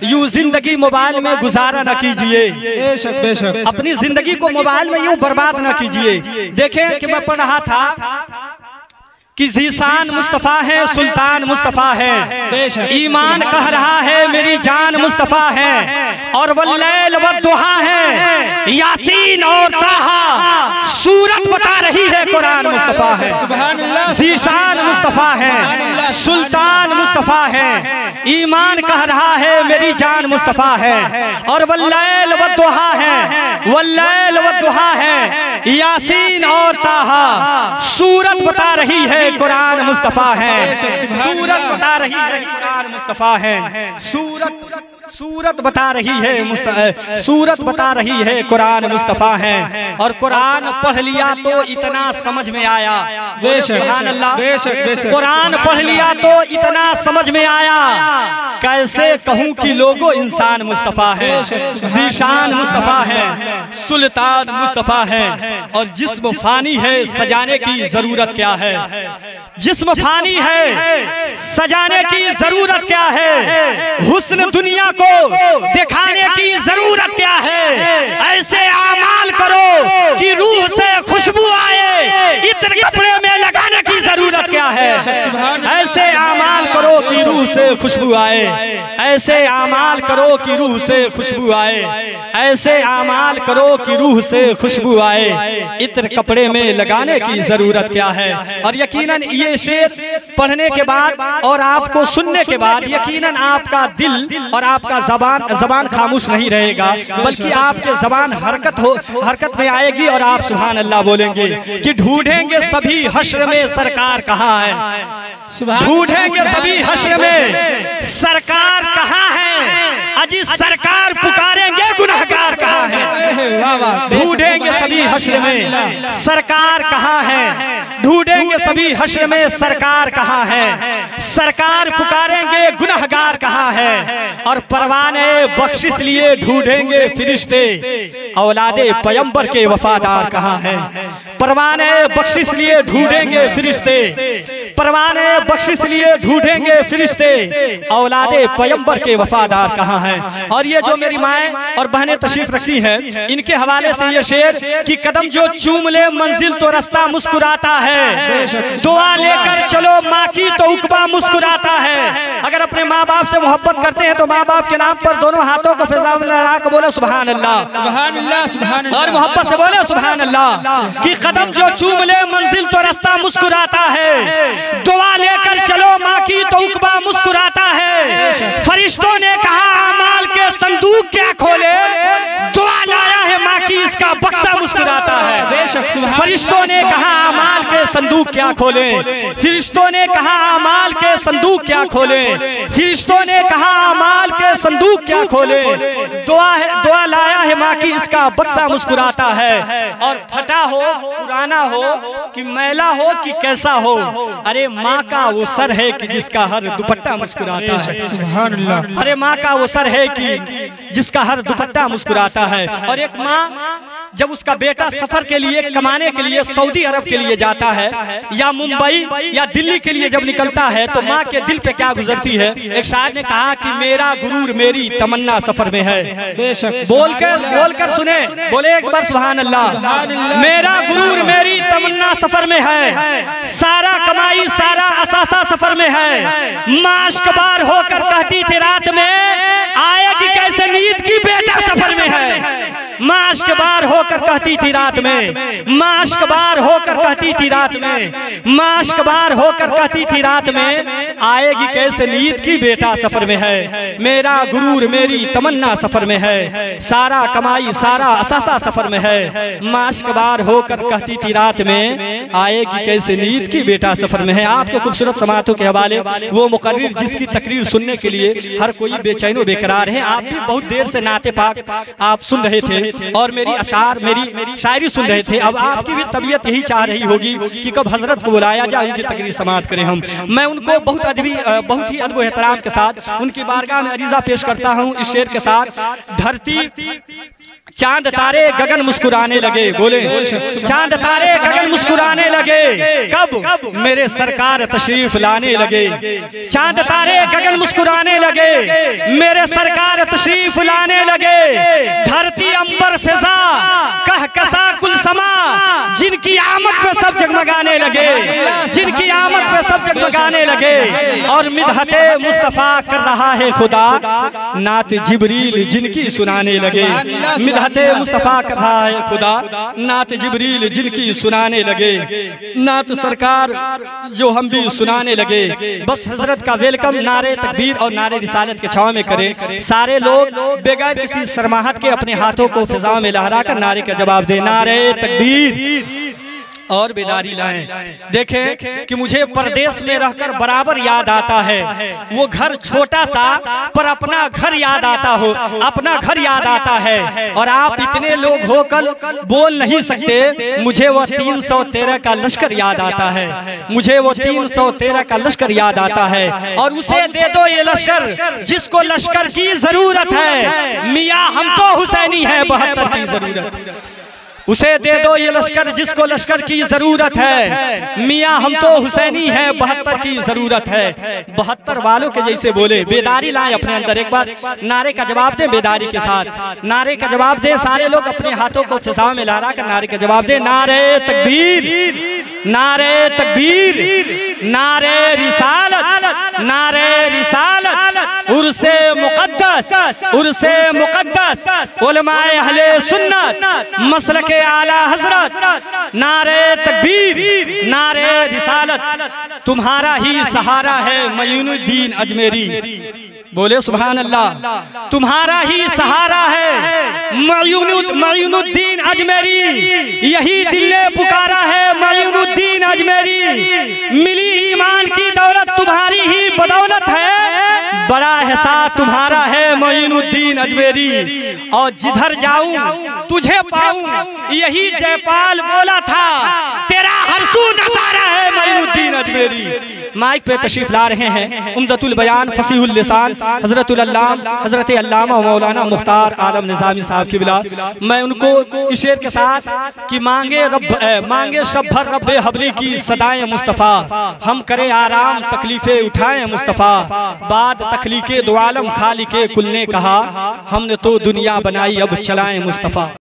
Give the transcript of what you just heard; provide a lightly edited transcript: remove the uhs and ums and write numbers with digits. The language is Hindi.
यूं जिंदगी मोबाइल में गुजारा न कीजिए, अपनी जिंदगी को मोबाइल में यूं बर्बाद न कीजिए। देखें कि मैं पढ़ रहा था कि ज़ीशान मुस्तफ़ा है, सुल्तान मुस्तफ़ा है, ईमान कह रहा है मेरी जान मुस्तफ़ा है, और वल्लैल वद्दुहा है, यासीन और ताहा सूरत बता रही है कुरान मुस्तफ़ा है। ज़ीशान मुस्तफ़ा है, सुल्तान मुस्तफ़ा है, ईमान कह रहा है मेरी जान मुस्तफ़ा है, और वल्लैल वद्दुहा है, वल्लैल वद्दुहा है, यासीन और ताहा सूरत बता रही है कुरान मुस्तफ़ा है, सूरत बता रही है कुरान मुस्तफ़ा है, सूरत बता रही है सूरत बता रही है कुरान मुस्तफ़ा है। और कुरान पढ़ लिया तो इतना समझ में आया, सुभान अल्लाह, कुरान पढ़ लिया तो इतना समझ में आया, कैसे कहूँ कि लोगो इंसान मुस्तफ़ा है, ज़ीशान मुस्तफ़ा है, सुल्तान मुस्तफ़ा है, और जिस्म फानी है सजाने की जरूरत क्या है, जिस्म फानी है सजाने की जरूरत क्या है, हुस्न दुनिया को दिखाने की जरूरत क्या है, ऐसे आमाल करो कि रूह से खुशबू आए, इत्र कपड़े में लगाने की जरूरत क्या है, ऐसे आमाल करो कि रूह से खुशबू आए, ऐसे आमाल करो कि रूह से खुशबू आए, ऐसे आमाल करो कि रूह से खुशबू आए, इत्र कपड़े में लगाने की जरूरत क्या है। और यकीनन ये शेर पढ़ने के बाद और आपको सुनने के बाद यकीनन आपका दिल और आपका जबान खामोश नहीं रहेगा, बल्कि आपके जबान हरकत में आएगी और आप सुभान अल्लाह बोलेंगे कि ढूंढेंगे सभी हश्र में सरकार कहाँ है, ढूंढेंगे सभी हश्र में सरकार कहाँ है, अजी सरकार पुकारेंगे गुनहगार कहाँ है, ढूंढेंगे सभी हश्र में सरकार कहाँ है, ढूंढेंगे सभी हश्र में सरकार कहाँ है, सरकार पुकारेंगे गुनहगार कहाँ है, और परवाने बख्शिश लिए ढूंढेंगे फिरिश्ते, औलादे पैगंबर के वफादार कहाँ है, परवाने बख्शिश लिए ढूंढेंगे फिरिश्ते, परवाने बख्शिश लिए ढूंढेंगे फिरिश्ते, औलादे पैगंबर के वफादार कहाँ हैं। और ये जो मेरी माएँ और बहनें तशरीफ रखती हैं, इनके हवाले से ये शेर कि कदम जो चूम ले मंजिल तो रास्ता मुस्कुराता है, दुआ लेकर चलो माँ की तो उकबा मुस्कुराता है। अगर अपने माँ बाप से मोहब्बत करते हैं तो माँ बाप के नाम पर दोनों हाथों को फिजा में लगा कर बोलो सुभान अल्लाह, और मोहब्बत से बोले सुभान अल्लाह, कि कदम जो चूम ले मंजिल तो रास्ता मुस्कुराता है, दुआ लेकर चलो माँ की तो उकबा मुस्कुराता है। फरिश्तों ने कहा अमाल के संदूक क्या खोले, दुआ लाया है माँ की इसका बक्सा मुस्कुराता है। फरिश्तों ने कहा अमाल के संदूक क्या खोले, फरिश्तों ने कहा अमाल के संदूक क्या खोले, फरिश्तों ने कहा अमाल के संदूक क्या खोले, दुआ लाया है माँ की इसका बक्सा मुस्कुराता है। और फटा हो पुराना हो कि मैला हो कि कैसा हो, अरे माँ का वो सर है कि जिसका हर दुपट्टा मुस्कुराता है, अरे माँ का वो सर है कि जिसका हर दुपट्टा मुस्कुराता है। और एक माँ जब उसका बेटा सफर के लिए कमाने के लिए सऊदी अरब के लिए जाता है या मुंबई या दिल्ली के लिए जब निकलता है तो माँ के दिल पे क्या गुजरती है। एक शायर ने कहा कि मेरा गुरूर मेरी तमन्ना सफर में है, बोलकर सुने, बोले एक बार सुभान अल्लाह। मेरा गुरूर मेरी तमन्ना सफर में है, सारा कमाई सारा असासा सफर में है, माश्क बार होकर कहती थी रात में आएगी कैसे नींद की बेटा सफर में है, माश्क बार होकर कहती थी रात में, माश्क बार होकर कहती थी रात में, माश्क बार होकर कहती थी रात में आएगी कैसे नींद की बेटा सफर में है। मेरा गुरूर मेरी तमन्ना सफर में है, सारा कमाई सारा असासा सफर में है, माश्क बार होकर कहती थी रात में आएगी कैसे नींद की बेटा सफर में है। आपके खूबसूरत समातों के हवाले वो मुकर्रिर जिसकी तकरीर सुनने के लिए हर कोई बेचैनो बेकरार है। आप भी बहुत देर से नाते पाक आप सुन रहे थे और मेरी अशार मेरी शायरी सुन रहे थे। अब आपकी भी तबीयत यही चाह रही होगी कि कब हजरत को बुलाया जाए, उनकी तकरीर समाअत करें हम। मैं उनको बहुत ही अदब एहतराम के साथ उनकी बारगाह में अरीज़ा पेश करता हूँ इस शेर के साथ। धरती चांद तारे गगन मुस्कुराने लगे, बोले चांद तारे गगन मुस्कुराने लगे, कब मेरे सरकार तशरीफ लाने लगे। चांद तारे गगन मुस्कुराने लगे, मेरे सरकार तशरीफ लाने लगे। धरती अंबर फिजा कहकसा कुल समा, जिनकी आमद में सब जगमगाने लगे, जिनकी आमद में सब जगमगाने लगे। और मिदहते मुस्तफ़ा कर रहा है खुदा, नात जिब्रील जिनकी सुनाने लगे। मिदहते मुस्तफ़ा कर रहा है खुदा, नात जिब्रील जिनकी सुनाने लगे। नात सरकार जो हम भी सुनाने लगे। बस हजरत का वेलकम नारे तकबीर और नारे रिसालत के छाव में करें। सारे लोग बगैर किसी शर्माहट के अपने हाथों को फिजा में लहरा कर नारे का जवाब दें, नारे तकबीर और बेदारी लाएं। देखें कि मुझे परदेश में रहकर बराबर याद आता है वो घर छोटा सा, पर अपना घर याद आता हो, अपना घर याद आता है। और आप इतने लोग होकर बोल नहीं सकते, मुझे वो 313 का लश्कर याद आता है, मुझे वो 313 का लश्कर याद आता है। और उसे दे दो ये लश्कर जिसको लश्कर की जरूरत है, मियाँ हम तो हुसैनी है 72 की जरूरत। उसे दे दो ये लश्कर जिसको लश्कर की जरूरत है, मियाँ हम तो हुसैनी है 72 की जरूरत है। 72 वालों के जैसे बोले, बेदारी लाएं अपने अंदर। एक बार नारे का जवाब दे बेदारी के साथ, नारे का जवाब दे। सारे लोग अपने हाथों को फिजा में लहरा कर नारे का जवाब दे, नारे तकबीर, नारे तकबीर, नारे रिसालत, नारे रिसालत, उर्से मुक़द्दस, उर्से मुक़द्दस, उलमाए अहले सुन्नत, मसलक आला हजरत, नारे तकबीर, नारे रिसालत। तुम्हारा ही सहारा है मयूनुद्दीन अजमेरी, बोले सुभान अल्लाह। तुम्हारा ही सहारा है मयूनुद्दीन अजमेरी, यही दिल ने पुकारा है मयूनुद्दीन अजमेरी। मिली ईमान की दौलत तुम्हारी ही बदौलत है, बड़ा एहसास तुम्हारा है मयूनुद्दीन अजमेरी। और जिधर जाऊं तुझे पाऊं, यही जयपाल बोला था, तेरा हरसू नजारा है मयूनुद्दीन अजमेरी। माइक पे तशरीफ ला रहे हैं उम्दतुल बयान फसीहुल लिसान हजरतुल अल्लामा हजरत अल्लामा मौलाना मुख्तार आलम निज़ामी साहब की बिला। मैं उनको इस शेर के साथ कि मांगे शब्बर रब्बे हबली की सदाएं मुस्तफ़ा, हम करें आराम तकलीफे उठाएं मुस्तफ़ा। बाद तखलीके दो आलम खालिके कुल ने कहा, हमने तो दुनिया बनाई अब चलाएं मुस्तफ़ा।